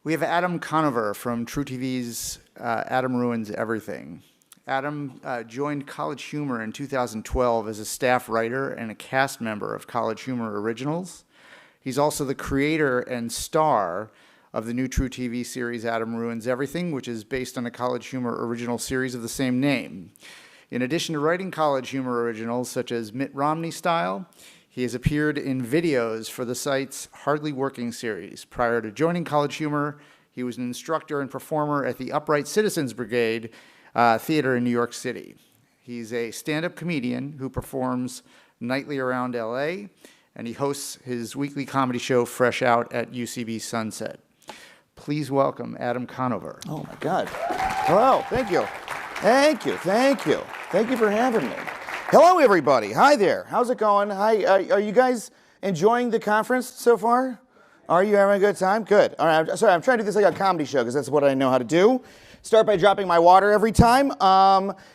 We have Adam Conover from True TV's Adam Ruins Everything. Adam joined College Humor in 2012 as a staff writer and a cast member of College Humor Originals. He's also the creator and star of the new True TV series Adam Ruins Everything, which is based on a College Humor original series of the same name. In addition to writing College Humor originals such as Mitt Romney Style, he has appeared in videos for the site's Hardly Working series. Prior to joining College Humor, he was an instructor and performer at the Upright Citizens Brigade Theater in New York City. He's a stand-up comedian who performs nightly around LA, and he hosts his weekly comedy show Fresh Out at UCB Sunset. Please welcome Adam Conover. Oh my God. Hello, thank you. Thank you, thank you. Thank you for having me. Hello, everybody. Hi there. How's it going? Hi. Are you guys enjoying the conference so far? Are you having a good time? Good. All right. I'm trying to do this like a comedy show because that's what I know how to do. Start by dropping my water every time.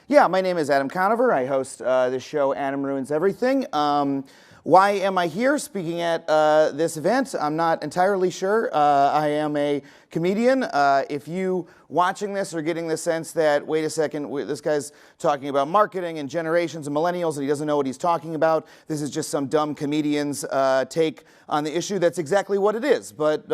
Yeah, my name is Adam Conover. I host this show, Adam Ruins Everything. Why am I here speaking at this event? I'm not entirely sure. I am a comedian. If you watching this are getting the sense that, wait a second, this guy's talking about marketing and generations and millennials and he doesn't know what he's talking about, this is just some dumb comedian's take on the issue, that's exactly what it is. But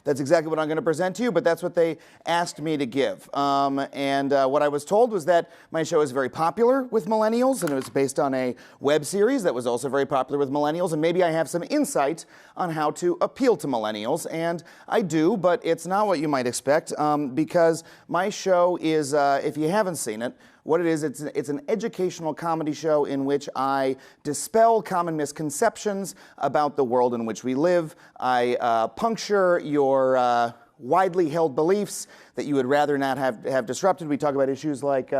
that's exactly what I'm going to present to you, but that's what they asked me to give. And what I was told was that my show is very popular with millennials, and it was based on a web series that was also very popular with millennials, and maybe I have some insight on how to appeal to millennials, and I do, but it's not what you might expect, because my show is, if you haven't seen it, what it is, it's an educational comedy show in which I dispel common misconceptions about the world in which we live. I puncture your widely held beliefs that you would rather not have disrupted. We talk about issues like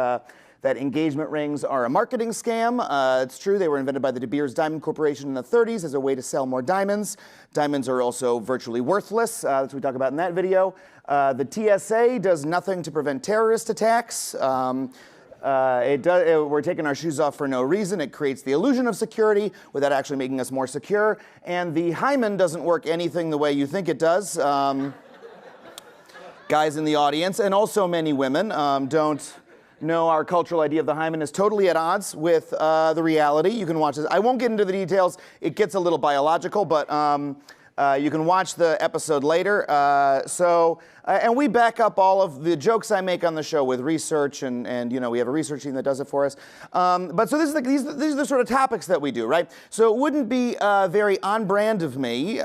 that engagement rings are a marketing scam. It's true, they were invented by the De Beers Diamond Corporation in the 30s as a way to sell more diamonds. Diamonds are also virtually worthless. That's what we talk about in that video. The TSA does nothing to prevent terrorist attacks. We're taking our shoes off for no reason. It creates the illusion of security without actually making us more secure. And the hymen doesn't work anything the way you think it does. Guys in the audience, and also many women, don't know our cultural idea of the hymen is totally at odds with the reality. You can watch this. I won't get into the details. It gets a little biological, but you can watch the episode later. And we back up all of the jokes I make on the show with research, and you know, we have a research team that does it for us. But so this is these are the sort of topics that we do, right? So it wouldn't be very on brand of me.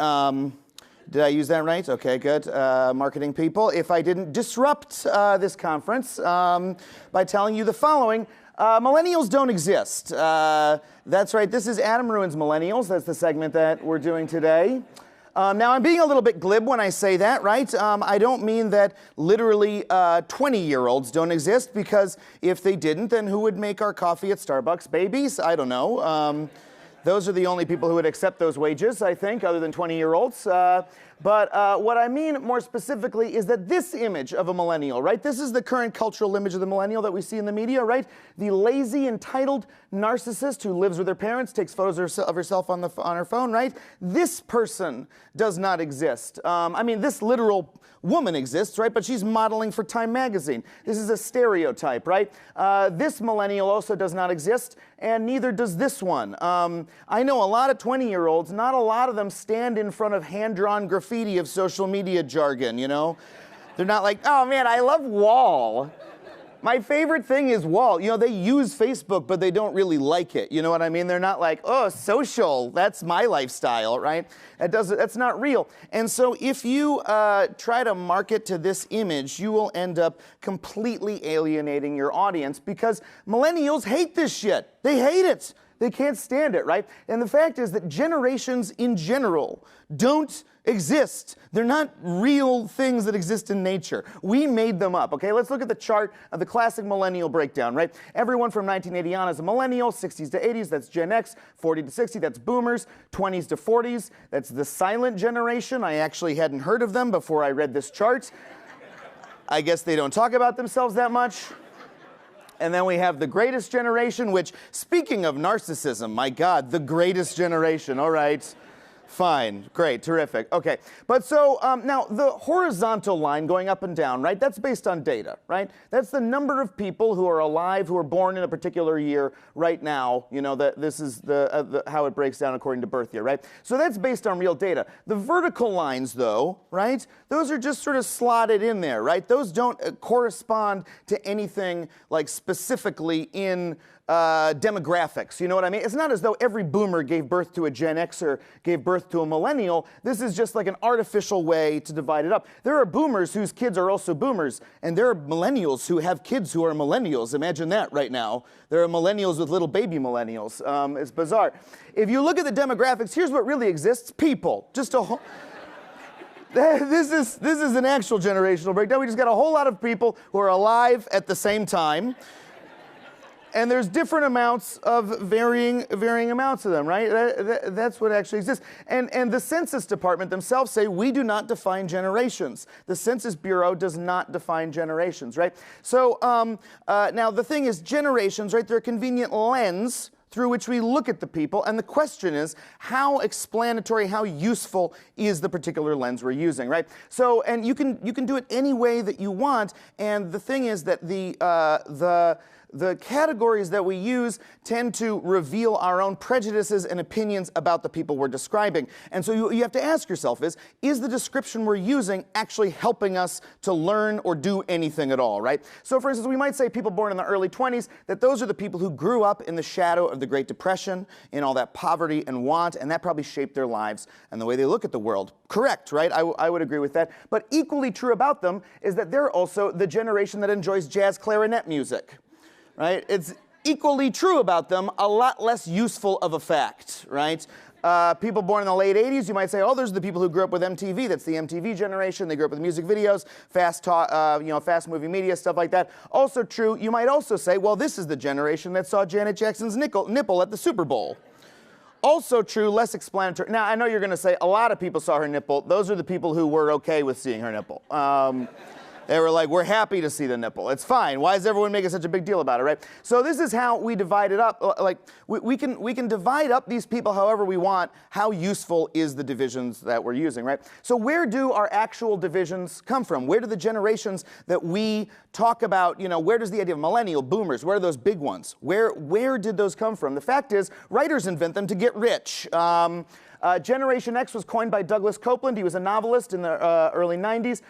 Did I use that right? Okay, good. Marketing people. If I didn't disrupt this conference by telling you the following. Millennials don't exist. That's right. This is Adam Ruins Millennials. That's the segment that we're doing today. Now, I'm being a little bit glib when I say that, right? I don't mean that literally 20-year-olds don't exist, because if they didn't, then who would make our coffee at Starbucks? Babies? I don't know. Those are the only people who would accept those wages, I think, other than 20-year-olds. But what I mean more specifically is that this image of a millennial, right? This is the current cultural image of the millennial that we see in the media, right? The lazy, entitled narcissist who lives with her parents, takes photos of herself on her phone, right? This person does not exist. I mean, this literal woman exists, right? But she's modeling for Time magazine. This is a stereotype, right? This millennial also does not exist, and neither does this one. I know a lot of 20-year-olds, not a lot of them stand in front of hand-drawn graffiti of social media jargon, you know? They're not like, oh man, I love Wall. My favorite thing is Wall. You know, they use Facebook, but they don't really like it. You know what I mean? They're not like, oh, social, that's my lifestyle, right? That's not real. And so if you try to market to this image, you will end up completely alienating your audience, because millennials hate this shit. They hate it. They can't stand it, right? And the fact is that generations in general don't exist. They're not real things that exist in nature. We made them up, okay? Let's look at the chart of the classic millennial breakdown, right? Everyone from 1980 on is a millennial, 60s to 80s, that's Gen X, 40 to 60, that's boomers, 20s to 40s, that's the silent generation. I actually hadn't heard of them before I read this chart. I guess they don't talk about themselves that much. And then we have the greatest generation, which, speaking of narcissism, my God, the greatest generation, all right. Fine, great, terrific. Okay, but so now the horizontal line going up and down, right? That's based on data, right? That's the number of people who are alive, who are born in a particular year right now. You know, that this is how it breaks down according to birth year, right? So that's based on real data. The vertical lines, though, right? Those are just sort of slotted in there, right? Those don't correspond to anything like specifically in demographics. You know what I mean? It's not as though every boomer gave birth to a Gen Xer, gave birth to a millennial. This is just like an artificial way to divide it up. There are boomers whose kids are also boomers, and there are millennials who have kids who are millennials. Imagine that right now. There are millennials with little baby millennials. It's bizarre. If you look at the demographics, here's what really exists. People. Just a whole... This is an actual generational breakdown. We just got a whole lot of people who are alive at the same time. And there's different amounts of varying amounts of them, right? That's what actually exists. And the Census Department themselves say we do not define generations. The Census Bureau does not define generations, right? So now the thing is, generations, right? They're a convenient lens through which we look at the people, and the question is, how explanatory, how useful is the particular lens we're using, right? So, and you can do it any way that you want, and the thing is that the categories that we use tend to reveal our own prejudices and opinions about the people we're describing. And so you have to ask yourself is the description we're using actually helping us to learn or do anything at all, right? So for instance, we might say people born in the early 20s, that those are the people who grew up in the shadow of the Great Depression, in all that poverty and want, and that probably shaped their lives and the way they look at the world. Correct, right? I would agree with that. But equally true about them is that they're also the generation that enjoys jazz clarinet music. Right? It's equally true about them, a lot less useful of a fact, right? People born in the late 80s, you might say, oh, those are the people who grew up with MTV. That's the MTV generation. They grew up with music videos, fast movie media, stuff like that. Also true, you might also say, well, this is the generation that saw Janet Jackson's nipple at the Super Bowl. Also true, less explanatory. Now, I know you're going to say a lot of people saw her nipple. Those are the people who were okay with seeing her nipple. They were like, we're happy to see the nipple. It's fine. Why is everyone making such a big deal about it, right? So this is how we divide it up. Like, we can divide up these people however we want. How useful is the divisions that we're using, right? So where do our actual divisions come from? Where do the generations that we talk about, you know, where does the idea of millennial, boomers, where are those big ones? Where did those come from? The fact is, writers invent them to get rich. Generation X was coined by Douglas Copeland. He was a novelist in the early 90s.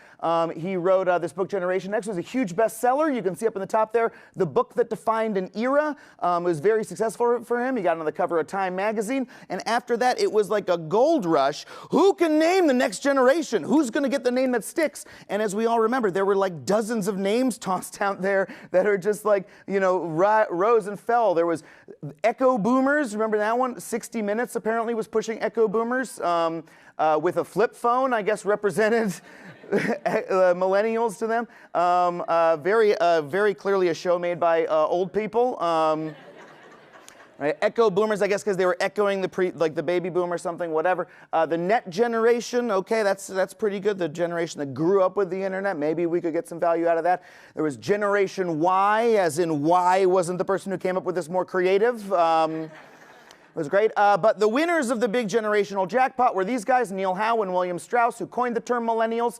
He wrote this book, Generation X. It was a huge bestseller. You can see up in the top there, the book that defined an era. It was very successful for him. He got on the cover of Time magazine. And after that, it was like a gold rush. Who can name the next generation? Who's going to get the name that sticks? And as we all remember, there were like dozens of names tossed out there that are just like, you know, rose and fell. There was Echo Boomers. Remember that one? 60 Minutes apparently was pushing Echo Boomers with a flip phone, I guess, represented millennials to them. Very clearly a show made by old people. Right? Echo Boomers, I guess, because they were echoing the baby boom or something, whatever. The net generation, okay, that's pretty good. The generation that grew up with the internet, maybe we could get some value out of that. There was Generation Y, as in Y wasn't the person who came up with this more creative. It was great. But the winners of the big generational jackpot were these guys, Neil Howe and William Strauss, who coined the term millennials.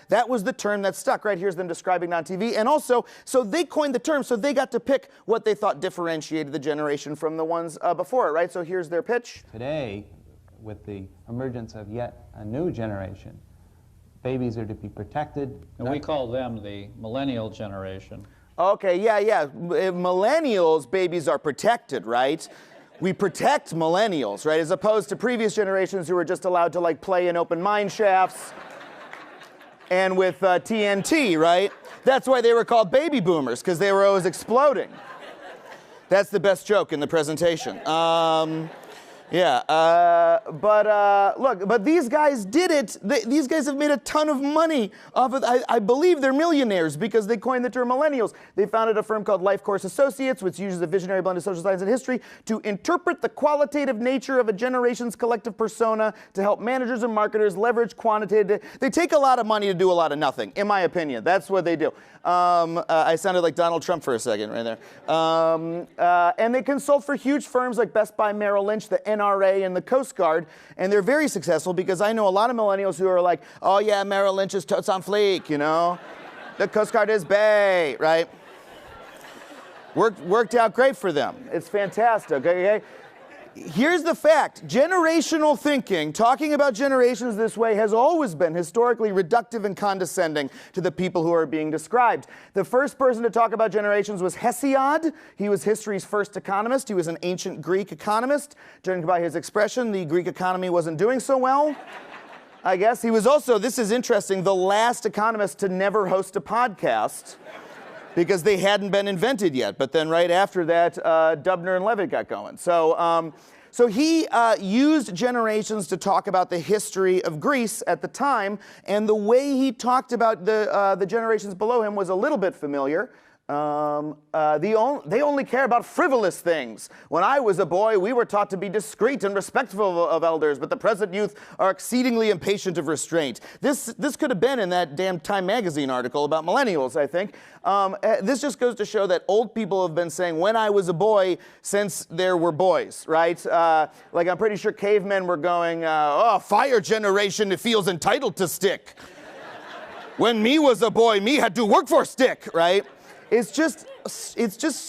That was the term that stuck. Right, here's them describing it on TV. And also, so they coined the term, so they got to pick what they thought differentiated the generation from the ones before it, right? So here's their pitch. Today, with the emergence of yet a new generation, babies are to be protected. And we call them the millennial generation. Okay, yeah. Millennials, babies are protected, right? We protect millennials, right? As opposed to previous generations who were just allowed to like play in open mine shafts and with TNT, right? That's why they were called baby boomers, because they were always exploding. That's the best joke in the presentation. Yeah, but these guys did it. These guys have made a ton of money off of I believe they're millionaires because they coined the term millennials. They founded a firm called Life Course Associates, which uses a visionary blend of social science and history to interpret the qualitative nature of a generation's collective persona to help managers and marketers leverage quantitative. They take a lot of money to do a lot of nothing, in my opinion. That's what they do. I sounded like Donald Trump for a second right there. And they consult for huge firms like Best Buy, Merrill Lynch, the NRA, and the Coast Guard. And they're very successful because I know a lot of millennials who are like, oh yeah, Merrill Lynch is totes on fleek, you know? The Coast Guard is bae, right? Worked out great for them. It's fantastic, okay? Here's the fact. Generational thinking, talking about generations this way, has always been historically reductive and condescending to the people who are being described. The first person to talk about generations was Hesiod. He was history's first economist. He was an ancient Greek economist. Judging by his expression, the Greek economy wasn't doing so well. I guess he was also, this is interesting, the last economist to never host a podcast because they hadn't been invented yet. But then right after that, Dubner and Levitt got going. So he used generations to talk about the history of Greece at the time, and the way he talked about the generations below him was a little bit familiar. They only care about frivolous things. When I was a boy, we were taught to be discreet and respectful of elders, but the present youth are exceedingly impatient of restraint. This could have been in that damn Time magazine article about millennials, I think. This just goes to show that old people have been saying, when I was a boy, since there were boys, right? Like I'm pretty sure cavemen were going, oh, fire generation, it feels entitled to stick. When me was a boy, me had to work for stick, right? It's just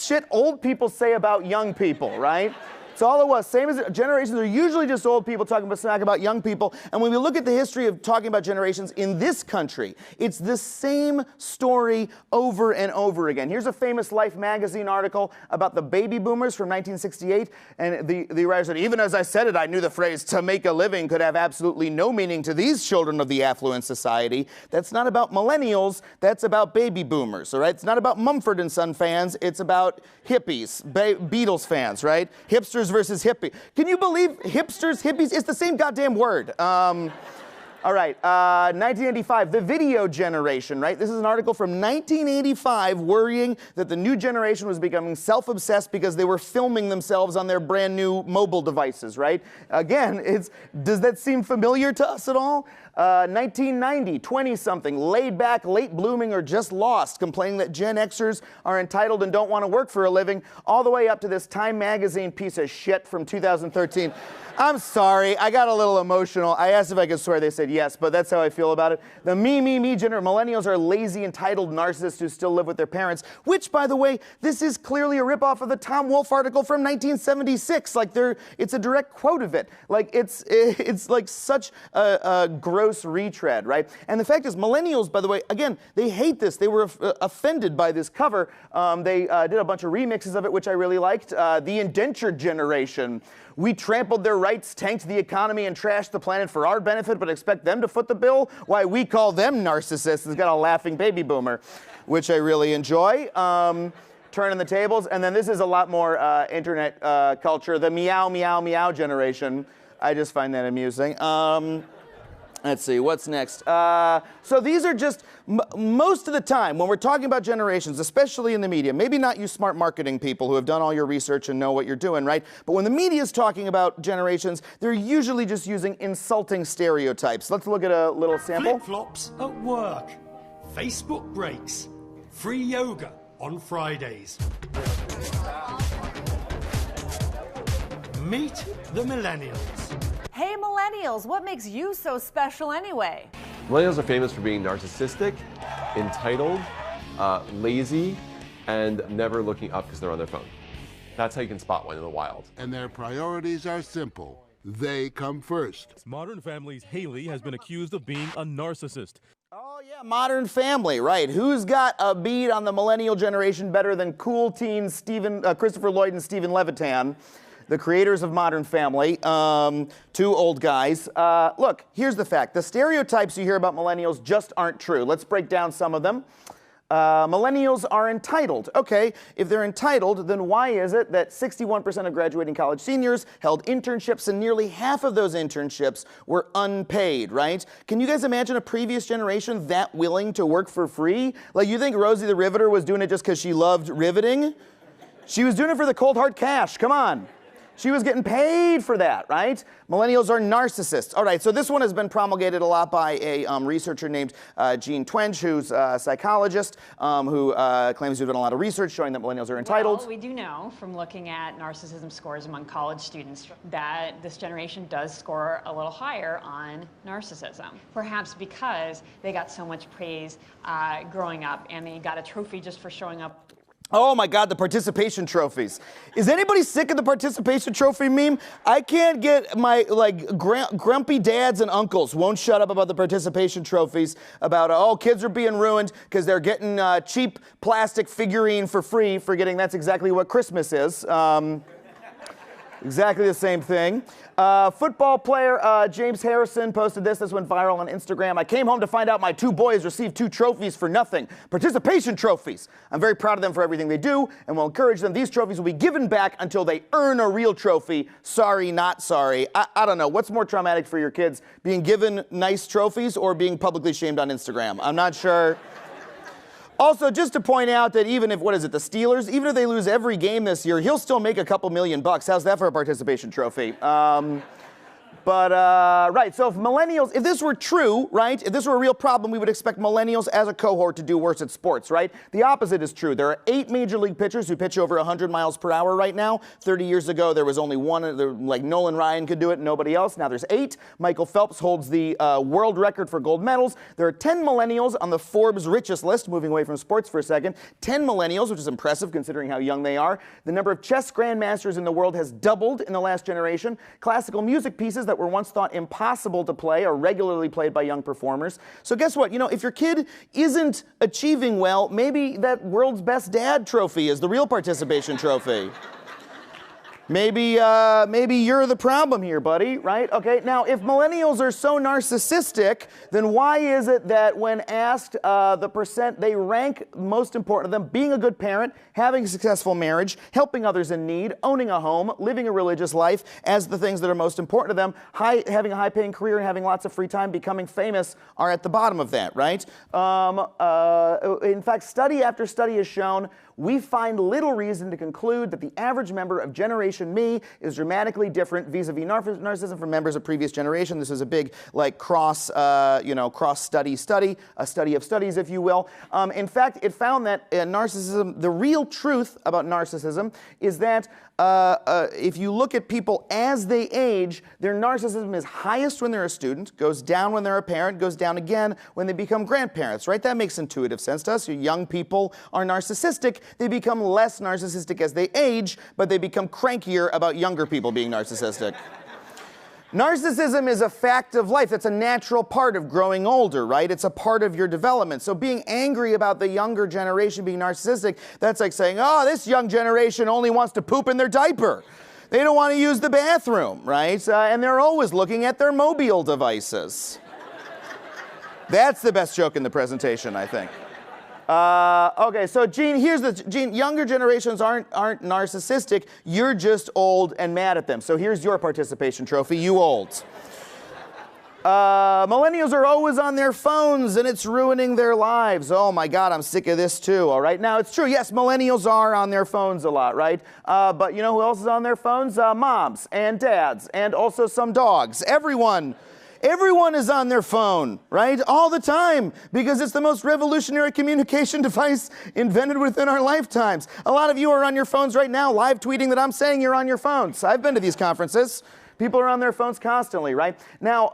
shit old people say about young people, right? It's all it was. Same as generations are usually just old people talking about young people. And when we look at the history of talking about generations in this country, it's the same story over and over again. Here's a famous Life magazine article about the baby boomers from 1968. And the writer said, even as I said it, I knew the phrase "to make a living" could have absolutely no meaning to these children of the affluent society. That's not about millennials. That's about baby boomers, all right? It's not about Mumford & Son fans. It's about hippies, Beatles fans, right? Hipsters versus hippie. Can you believe hipsters, hippies? It's the same goddamn word. All right, 1985, the video generation, right? This is an article from 1985 worrying that the new generation was becoming self-obsessed because they were filming themselves on their brand new mobile devices, right? Again, does that seem familiar to us at all? 1990, 20-something, laid back, late blooming, or just lost, complaining that Gen Xers are entitled and don't want to work for a living, all the way up to this Time magazine piece of shit from 2013. I'm sorry, I got a little emotional. I asked if I could swear, they said yes, but that's how I feel about it. The me millennials are lazy, entitled narcissists who still live with their parents, which, by the way, this is clearly a ripoff of the Tom Wolfe article from 1976. Like, it's a direct quote of it. Like, it's like such a gross retread, right? And the fact is, millennials, by the way, again, they hate this. They were offended by this cover. They did a bunch of remixes of it, which I really liked. The indentured generation. We trampled their rights, tanked the economy, and trashed the planet for our benefit, but expect them to foot the bill? Why, we call them narcissists. It's got a laughing baby boomer, which I really enjoy. Turning the tables. And then this is a lot more internet culture. The meow, meow, meow generation. I just find that amusing. Let's see, what's next? So these are just, most of the time, when we're talking about generations, especially in the media, maybe not you smart marketing people who have done all your research and know what you're doing, right? But when the media is talking about generations, they're usually just using insulting stereotypes. Let's look at a little sample. Flip-flops at work. Facebook breaks. Free yoga on Fridays. Meet the Millennials. Hey millennials, what makes you so special anyway? Millennials are famous for being narcissistic, entitled, lazy, and never looking up because they're on their phone. That's how you can spot one in the wild. And their priorities are simple. They come first. Modern Family's Haley has been accused of being a narcissist. Oh yeah, Modern Family, right. Who's got a beat on the millennial generation better than cool teens Christopher Lloyd and Stephen Levitan? The creators of Modern Family, two old guys. Look, here's the fact. The stereotypes you hear about millennials just aren't true. Let's break down some of them. Millennials are entitled. Okay, if they're entitled, then why is it that 61% of graduating college seniors held internships and nearly half of those internships were unpaid, right? Can you guys imagine a previous generation that willing to work for free? Like, you think Rosie the Riveter was doing it just because she loved riveting? She was doing it for the cold hard cash, come on. She was getting paid for that, right? Millennials are narcissists. All right, so this one has been promulgated a lot by a researcher named Jean Twenge, who's a psychologist, who claims to have done a lot of research showing that millennials are entitled. Well, we do know from looking at narcissism scores among college students that this generation does score a little higher on narcissism. Perhaps because they got so much praise growing up and they got a trophy just for showing up. Oh my God, the participation trophies. Is anybody sick of the participation trophy meme? I can't get my grumpy dads and uncles won't shut up about the participation trophies, about, oh, kids are being ruined because they're getting cheap plastic figurine for free, forgetting that's exactly what Christmas is. Exactly the same thing. Football player James Harrison posted this. This went viral on Instagram. I came home to find out my 2 boys received 2 trophies for nothing. Participation trophies. I'm very proud of them for everything they do and will encourage them. These trophies will be given back until they earn a real trophy. Sorry, not sorry. I don't know. What's more traumatic for your kids? Being given nice trophies or being publicly shamed on Instagram? I'm not sure. Also, just to point out that even if, the Steelers, even if they lose every game this year, he'll still make a couple $1 million. How's that for a participation trophy? Right, so if millennials, if this were true, right, if this were a real problem, we would expect millennials as a cohort to do worse at sports, right? The opposite is true. There are 8 major league pitchers who pitch over 100 miles per hour right now. 30 years ago, there was only one, like Nolan Ryan could do it, nobody else. Now there's 8. Michael Phelps holds the world record for gold medals. There are 10 millennials on the Forbes richest list, moving away from sports for a second. 10 millennials, which is impressive considering how young they are. The number of chess grandmasters in the world has doubled in the last generation. Classical music pieces that were once thought impossible to play are regularly played by young performers. So guess what? If your kid isn't achieving well, maybe that world's best dad trophy is the real participation trophy. Maybe you're the problem here, buddy, right? Okay, now if millennials are so narcissistic, then why is it that when asked the percent, they rank most important to them being a good parent, having a successful marriage, helping others in need, owning a home, living a religious life as the things that are most important to them, having a high-paying career and having lots of free time, becoming famous are at the bottom of that, right? In fact, study after study has shown we find little reason to conclude that the average member of Generation Me is dramatically different vis-a-vis narcissism from members of previous generation. This is a big, cross-study, a study of studies, if you will. In fact, it found that narcissism, the real truth about narcissism is that if you look at people as they age, their narcissism is highest when they're a student, goes down when they're a parent, goes down again when they become grandparents, right? That makes intuitive sense to us. Young people are narcissistic. They become less narcissistic as they age, but they become crankier about younger people being narcissistic. Narcissism is a fact of life. That's a natural part of growing older, right? It's a part of your development. So being angry about the younger generation being narcissistic, that's like saying, oh, this young generation only wants to poop in their diaper. They don't want to use the bathroom, right? And they're always looking at their mobile devices. That's the best joke in the presentation, I think. Okay, so Gene, younger generations aren't narcissistic. You're just old and mad at them. So here's your participation trophy, you old. Millennials are always on their phones and it's ruining their lives. Oh my God, I'm sick of this too, all right? Now, it's true, yes, millennials are on their phones a lot, right? But you know who else is on their phones? Moms and dads and also some dogs. Everyone is on their phone, right? All the time, because it's the most revolutionary communication device invented within our lifetimes. A lot of you are on your phones right now, live tweeting that I'm saying you're on your phones. I've been to these conferences. People are on their phones constantly, right? Now,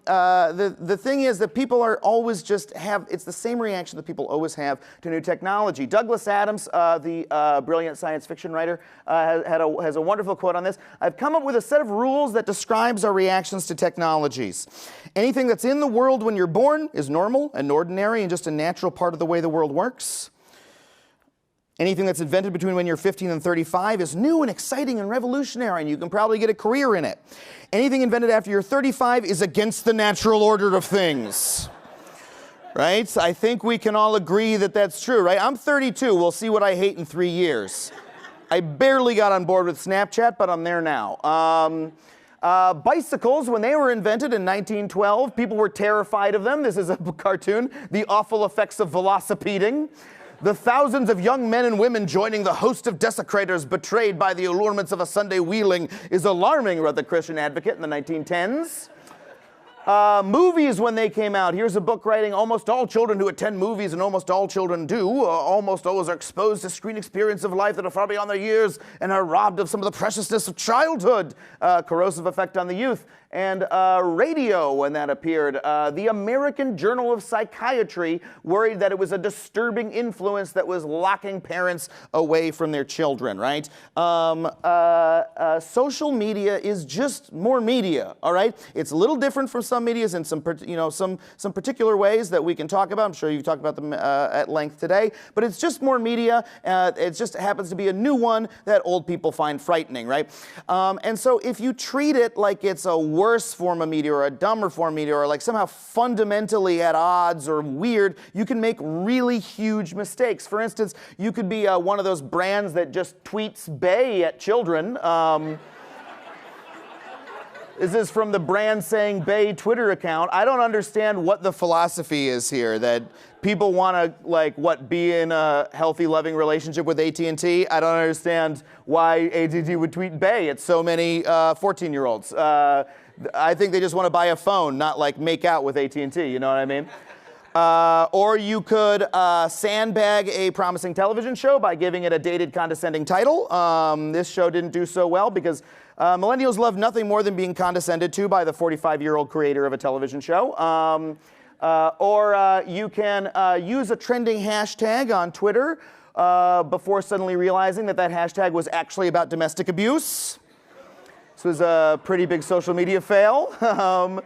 the thing is that people are always it's the same reaction that people always have to new technology. Douglas Adams, the brilliant science fiction writer, has a wonderful quote on this. I've come up with a set of rules that describes our reactions to technologies. Anything that's in the world when you're born is normal and ordinary and just a natural part of the way the world works. Anything that's invented between when you're 15 and 35 is new and exciting and revolutionary, and you can probably get a career in it. Anything invented after you're 35 is against the natural order of things. Right? I think we can all agree that that's true, right? I'm 32. We'll see what I hate in 3 years. I barely got on board with Snapchat, but I'm there now. Bicycles, when they were invented in 1912, people were terrified of them. This is a cartoon. The awful effects of velocipeding. The thousands of young men and women joining the host of desecrators betrayed by the allurements of a Sunday wheeling is alarming, wrote the Christian Advocate in the 1910s. Movies, when they came out, here's a book writing, almost all children who attend movies, and almost all children do, almost always are exposed to screen experience of life that are far beyond their years and are robbed of some of the preciousness of childhood. Corrosive effect on the youth. And radio, when that appeared. The American Journal of Psychiatry worried that it was a disturbing influence that was locking parents away from their children, right? Social media is just more media, all right? It's a little different from some medias in some particular ways that we can talk about. I'm sure you've talked about them at length today, but it's just more media. It just happens to be a new one that old people find frightening, right? And so if you treat it like it's a worse form of media or a dumber form of media or like somehow fundamentally at odds or weird, you can make really huge mistakes. For instance, you could be one of those brands that just tweets bae at children. This is from the Brand Saying Bae Twitter account. I don't understand what the philosophy is here, that people want to, like, what, be in a healthy, loving relationship with AT&T? I don't understand why AT&T would tweet bae at so many 14-year-olds. I think they just want to buy a phone, not, like, make out with AT&T, you know what I mean? Or you could sandbag a promising television show by giving it a dated, condescending title. This show didn't do so well because millennials love nothing more than being condescended to by the 45-year-old creator of a television show. Or you can use a trending hashtag on Twitter before suddenly realizing that that hashtag was actually about domestic abuse. This was a pretty big social media fail.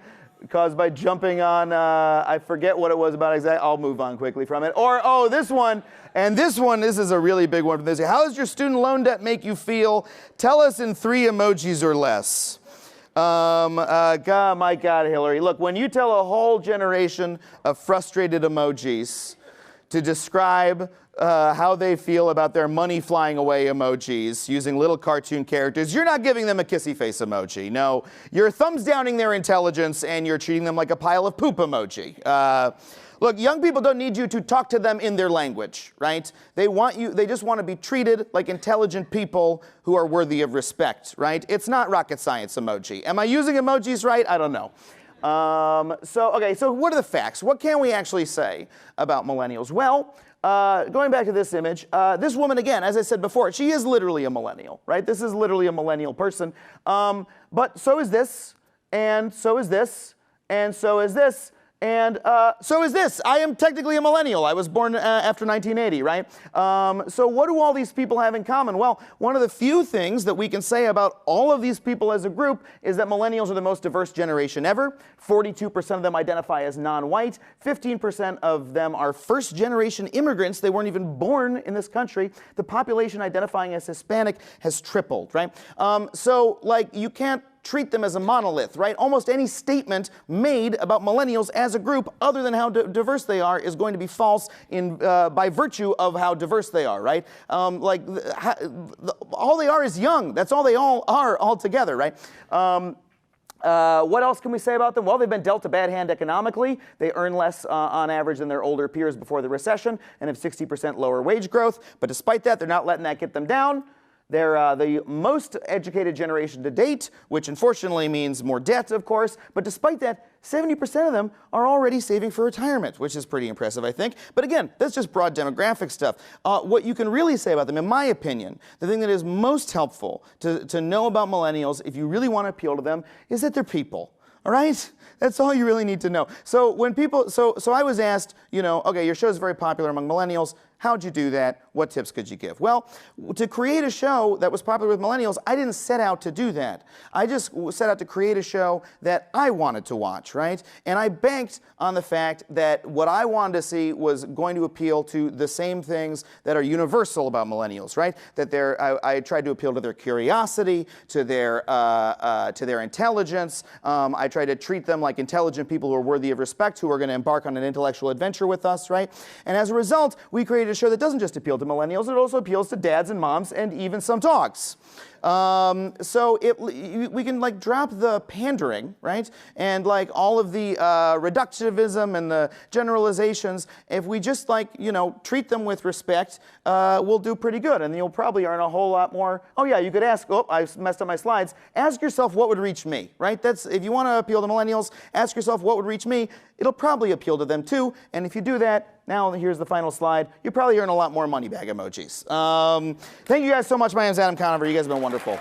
Caused by jumping on, I forget what it was about exactly. I'll move on quickly from it. Or, oh, this one, and this is a really big one from this. How does your student loan debt make you feel? Tell us in 3 emojis or less. God, my God, Hillary. Look, when you tell a whole generation of frustrated emojis to describe how they feel about their money flying away emojis using little cartoon characters, you're not giving them a kissy face emoji. No, you're thumbs downing their intelligence and you're treating them like a pile of poop emoji. Look, young people don't need you to talk to them in their language, right? They just want to be treated like intelligent people who are worthy of respect, right? It's not rocket science emoji. Am I using emojis right? I don't know. So what are the facts? What can we actually say about millennials? Well, going back to this image, this woman, again, as I said before, she is literally a millennial, right? This is literally a millennial person. But so is this, and so is this, and so is this, and so is this. I am technically a millennial. I was born after 1980, right? So what do all these people have in common? Well, one of the few things that we can say about all of these people as a group is that millennials are the most diverse generation ever. 42% of them identify as non-white. 15% of them are first-generation immigrants. They weren't even born in this country. The population identifying as Hispanic has tripled, right? So, like, you can't treat them as a monolith, right? Almost any statement made about millennials as a group, other than how diverse they are, is going to be false by virtue of how diverse they are, right? All they are is young. That's all they all are altogether, right? What else can we say about them? Well, they've been dealt a bad hand economically. They earn less on average than their older peers before the recession and have 60% lower wage growth. But despite that, they're not letting that get them down. They're the most educated generation to date, which unfortunately means more debt, of course. But despite that, 70% of them are already saving for retirement, which is pretty impressive, I think. But again, that's just broad demographic stuff. What you can really say about them, in my opinion, the thing that is most helpful to know about millennials, if you really want to appeal to them, is that they're people. All right? That's all you really need to know. So when people, so I was asked, you know, okay, your show is very popular among millennials. How'd you do that? What tips could you give? Well, to create a show that was popular with millennials, I didn't set out to do that. I just set out to create a show that I wanted to watch, right? And I banked on the fact that what I wanted to see was going to appeal to the same things that are universal about millennials, right? That I tried to appeal to their curiosity, to their intelligence. I tried to treat them like intelligent people who are worthy of respect, who are going to embark on an intellectual adventure with us, right? And as a result, we created a show that doesn't just appeal to millennials, it also appeals to dads and moms and even some dogs. So we can like drop the pandering, right? And like all of the reductivism and the generalizations. If we just like, you know, treat them with respect, we'll do pretty good. And you'll probably earn a whole lot more. Oh yeah, you could ask, oh, I messed up my slides. Ask yourself what would reach me, right? That's, if you want to appeal to millennials, ask yourself what would reach me. It'll probably appeal to them too. And if you do that, now here's the final slide. You probably earn a lot more money bag emojis. Thank you guys so much. My name's Adam Conover. You guys have been wonderful.